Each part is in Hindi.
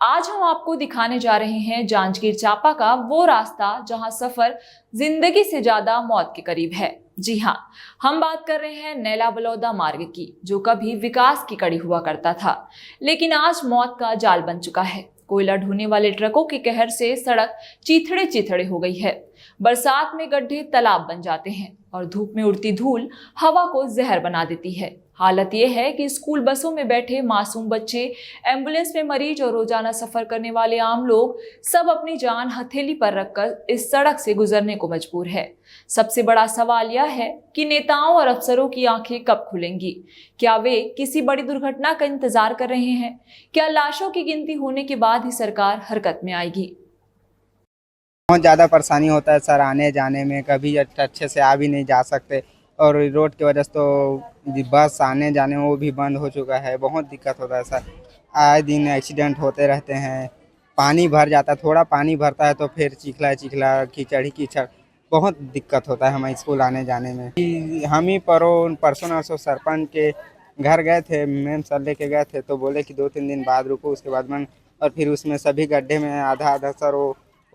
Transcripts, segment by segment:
आज हम आपको दिखाने जा रहे हैं जांजगीर चांपा का वो रास्ता जहां सफर जिंदगी से ज्यादा मौत के करीब है। जी हाँ, हम बात कर रहे हैं नैला बलौदा मार्ग की, जो कभी विकास की कड़ी हुआ करता था, लेकिन आज मौत का जाल बन चुका है। कोयला ढोने वाले ट्रकों के कहर से सड़क चीथड़े चीथड़े हो गई है। बरसात में गड्ढे तालाब बन जाते हैं और धूप में उड़ती धूल हवा को जहर बना देती है। हालत यह है कि स्कूल बसों में बैठे मासूम बच्चे, एम्बुलेंस में मरीज और रोजाना सफर करने वाले आम लोग सब अपनी जान हथेली पर रखकर इस सड़क से गुजरने को मजबूर है। सबसे बड़ा सवाल यह है कि नेताओं और अफसरों की आंखें कब खुलेंगी? क्या वे किसी बड़ी दुर्घटना का इंतजार कर रहे हैं? क्या लाशों की गिनती होने के बाद ही सरकार हरकत में आएगी? बहुत ज़्यादा परेशानी होता है सर, आने जाने में कभी अच्छे से आ भी नहीं जा सकते, और रोड की वजह से तो बस आने जाने में वो भी बंद हो चुका है। बहुत दिक्कत होता है सर, आए दिन एक्सीडेंट होते रहते हैं। पानी भर जाता है, थोड़ा पानी भरता है तो फिर चिखला चिखला कीचड़ ही कीचड़, बहुत दिक्कत होता है हमें स्कूल आने जाने में। हम ही परसों नरसों सरपंच के घर गए थे, मैम सर लेके गए थे तो बोले कि 2-3 दिन बाद रुको, उसके बाद बंद। और फिर उसमें सभी गड्ढे में आधा आधा सर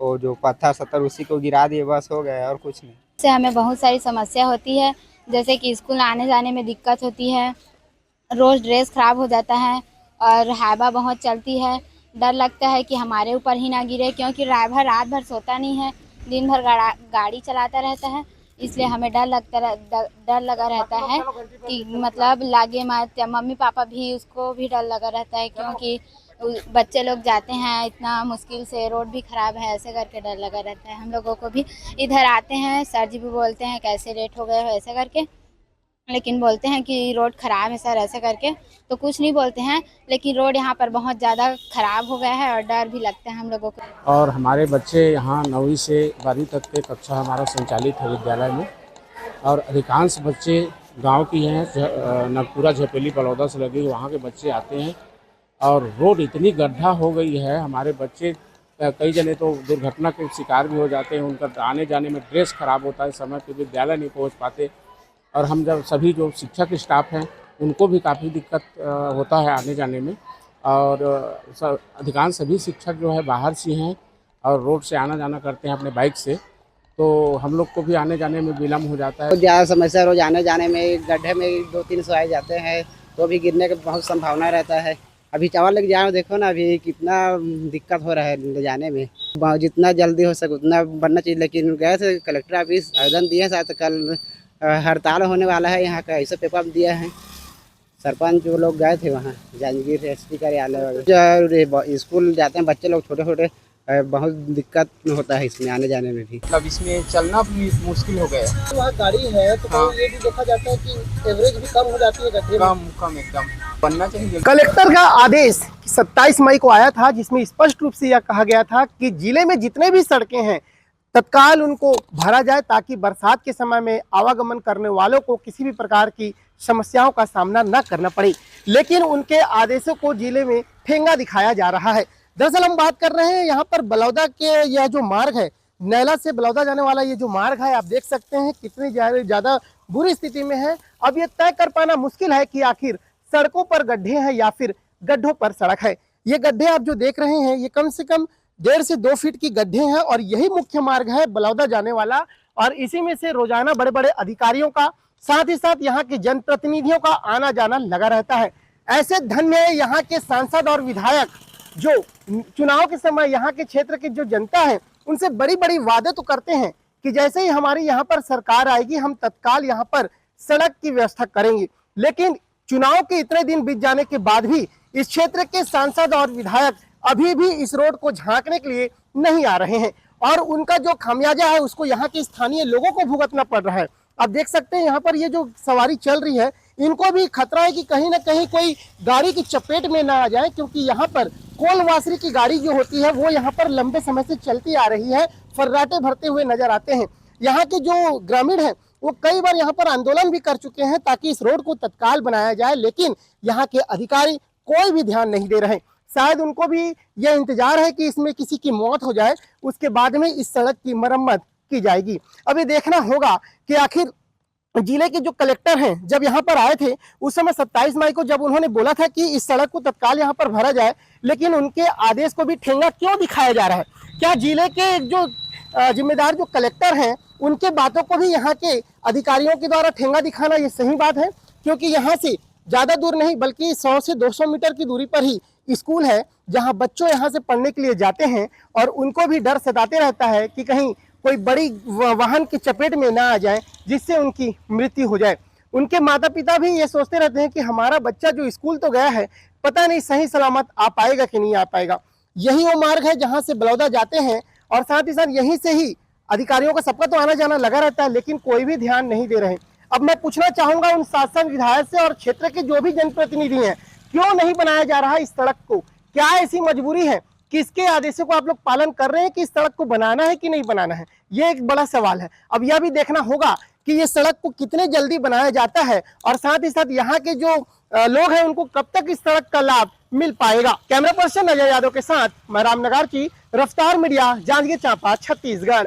वो जो पत्थर सत्तर उसी को गिरा दिए, बस हो गया और कुछ नहीं। से हमें बहुत सारी समस्या होती है, जैसे कि स्कूल आने जाने में दिक्कत होती है, रोज़ ड्रेस ख़राब हो जाता है और हवा बहुत चलती है। डर लगता है कि हमारे ऊपर ही ना गिरे, क्योंकि ड्राइवर रात भर सोता नहीं है, दिन भर गाड़ी चलाता रहता है। इसलिए हमें डर लगा रहता है कि मतलब लागे मत। मम्मी पापा भी, उसको भी डर लगा रहता है, क्योंकि बच्चे लोग जाते हैं इतना मुश्किल से, रोड भी ख़राब है, ऐसे करके डर लगा रहता है। हम लोगों को भी इधर आते हैं, सर जी भी बोलते हैं कैसे लेट हो गए हो ऐसे करके, लेकिन बोलते हैं कि रोड ख़राब है सर ऐसे करके, तो कुछ नहीं बोलते हैं। लेकिन रोड यहाँ पर बहुत ज़्यादा ख़राब हो गया है और डर भी लगता है हम लोगों को। और हमारे बच्चे यहाँ 9वीं से 12वीं तक के कक्षा हमारा संचालित है विद्यालय में, और अधिकांश बच्चे गांव की हैं, नगपुरा झपेली बलौदा से लगे वहाँ के बच्चे आते हैं। और रोड इतनी गड्ढा हो गई है, हमारे बच्चे कई जने तो दुर्घटना के शिकार भी हो जाते हैं। उनका आने जाने में ड्रेस ख़राब होता है, समय पर विद्यालय नहीं पहुँच पाते। और हम जब सभी जो शिक्षक स्टाफ हैं उनको भी काफ़ी दिक्कत होता है आने जाने में। और अधिकांश सभी शिक्षक जो है बाहर से हैं और रोड से आना जाना करते हैं अपने बाइक से, तो हम लोग को भी आने जाने में विलम्ब हो जाता है। ज़्यादा समस्या रोज आने जाने में, गड्ढे में 2-300 आए जाते हैं तो भी गिरने का बहुत संभावना रहता है। अभी चावल लेके जाओ, देखो ना अभी कितना दिक्कत हो रहा है ले जाने में। जितना जल्दी हो सके उतना बनना चाहिए, लेकिन गए थे कलेक्टर ऑफिस, आवेदन दिए, शायद कल हड़ताल होने वाला है यहाँ का, ऐसे पेपर दिया है। सरपंच जो लोग गए थे वहाँ जांजगीर एसपी कार्यालय, स्कूल जाते हैं बच्चे लोग छोटे छोटे, बहुत दिक्कत होता है इसमें आने जाने में भी। मतलब इसमें चलना भी मुश्किल हो गया। तो वहाँ गाड़ी है तो हाँ। ये भी देखा जाता है कि एवरेज भी कम हो जाती है गड्ढे में। कम एकदम बनना चाहिए। कलेक्टर का आदेश 27 मई को आया था, जिसमें स्पष्ट रूप से यह कहा गया था कि जिले में जितने भी सड़कें हैं तत्काल उनको भरा जाए, ताकि बरसात के समय में आवागमन करने वालों को किसी भी प्रकार की समस्याओं का सामना न करना पड़े। लेकिन उनके आदेशों को जिले में ठेंगा दिखाया जा रहा है। दरअसल हम बात कर रहे हैं यहाँ पर बलौदा के, यह जो मार्ग है नैला से बलौदा जाने वाला, ये जो मार्ग है आप देख सकते हैं कितनी ज़्यादा बुरी स्थिति में है। अब ये तय कर पाना मुश्किल है कि आखिर सड़कों पर गड्ढे हैं या फिर गड्ढों पर सड़क है। ये गड्ढे आप जो देख रहे हैं ये कम से कम 1.5 से 2 फीट की गड्ढे हैं, और यही मुख्य मार्ग है बलौदा जाने वाला। और इसी में से रोजाना बड़े बड़े अधिकारियों का, साथ ही साथ यहाँ के जनप्रतिनिधियों का आना जाना लगा रहता है। ऐसे धन्य यहाँ के सांसद और विधायक जो चुनाव के समय यहाँ के क्षेत्र की जो जनता है उनसे बड़ी बड़ी वादे तो करते हैं कि जैसे ही हमारी यहाँ पर सरकार आएगी हम तत्काल यहाँ पर सड़क की व्यवस्था करेंगे। लेकिन चुनाव के इतने दिन बीत जाने के बाद भी इस क्षेत्र के सांसद और विधायक अभी भी इस रोड को झांकने के लिए नहीं आ रहे हैं, और उनका जो खामियाजा है उसको यहाँ के स्थानीय लोगों को भुगतना पड़ रहा है। आप देख सकते हैं यहाँ पर ये जो सवारी चल रही है इनको भी खतरा है कि कहीं ना कहीं कोई गाड़ी की चपेट में ना आ जाए, क्योंकि यहाँ पर कोलवासरी की गाड़ी जो होती है वो यहाँ पर लंबे समय से चलती आ रही है, फर्राटे भरते हुए नजर आते हैं। यहाँ के जो ग्रामीण हैं वो कई बार यहाँ पर आंदोलन भी कर चुके हैं ताकि इस रोड को तत्काल बनाया जाए, लेकिन यहाँ के अधिकारी कोई भी ध्यान नहीं दे रहे। शायद उनको भी यह इंतजार है कि इसमें किसी की मौत हो जाए, उसके बाद में इस सड़क की मरम्मत की जाएगी। अब ये देखना होगा कि आखिर जिले के जो कलेक्टर हैं जब यहाँ पर आए थे उस समय 27 मई को जब उन्होंने बोला था कि इस सड़क को तत्काल यहाँ पर भरा जाए, लेकिन उनके आदेश को भी ठेंगा क्यों दिखाया जा रहा है? क्या जिले के जो जिम्मेदार जो कलेक्टर हैं उनके बातों को भी यहाँ के अधिकारियों के द्वारा ठेंगा दिखाना ये सही बात है? क्योंकि यहाँ से ज़्यादा दूर नहीं बल्कि 100 से 200 मीटर की दूरी पर ही स्कूल है जहाँ बच्चों यहाँ से पढ़ने के लिए जाते हैं और उनको भी डर सताते रहता है कि कहीं कोई बड़ी वाहन की चपेट में ना आ जाए जिससे उनकी मृत्यु हो जाए। उनके माता पिता भी ये सोचते रहते हैं कि हमारा बच्चा जो स्कूल तो गया है, पता नहीं सही सलामत आ पाएगा कि नहीं आ पाएगा। यही वो मार्ग है जहाँ से बलौदा जाते हैं और साथ ही साथ यहीं से ही अधिकारियों का सबका तो आना जाना लगा रहता है, लेकिन कोई भी ध्यान नहीं दे रहे। अब मैं पूछना चाहूंगा उन शासन विधायक से और क्षेत्र के जो भी जनप्रतिनिधि हैं, क्यों नहीं बनाया जा रहा इस सड़क को? क्या ऐसी मजबूरी है? किसके आदेशों को आप लोग पालन कर रहे हैं कि इस सड़क को बनाना है कि नहीं बनाना है? ये एक बड़ा सवाल है। अब यह भी देखना होगा कि ये सड़क को कितने जल्दी बनाया जाता है और साथ ही साथ यहाँ के जो लोग हैं उनको कब तक इस सड़क का लाभ मिल पाएगा। कैमरा पर्सन अजय यादव के साथ मैं रामनगर की रफ्तार मीडिया, जांजगीर चांपा, छत्तीसगढ़।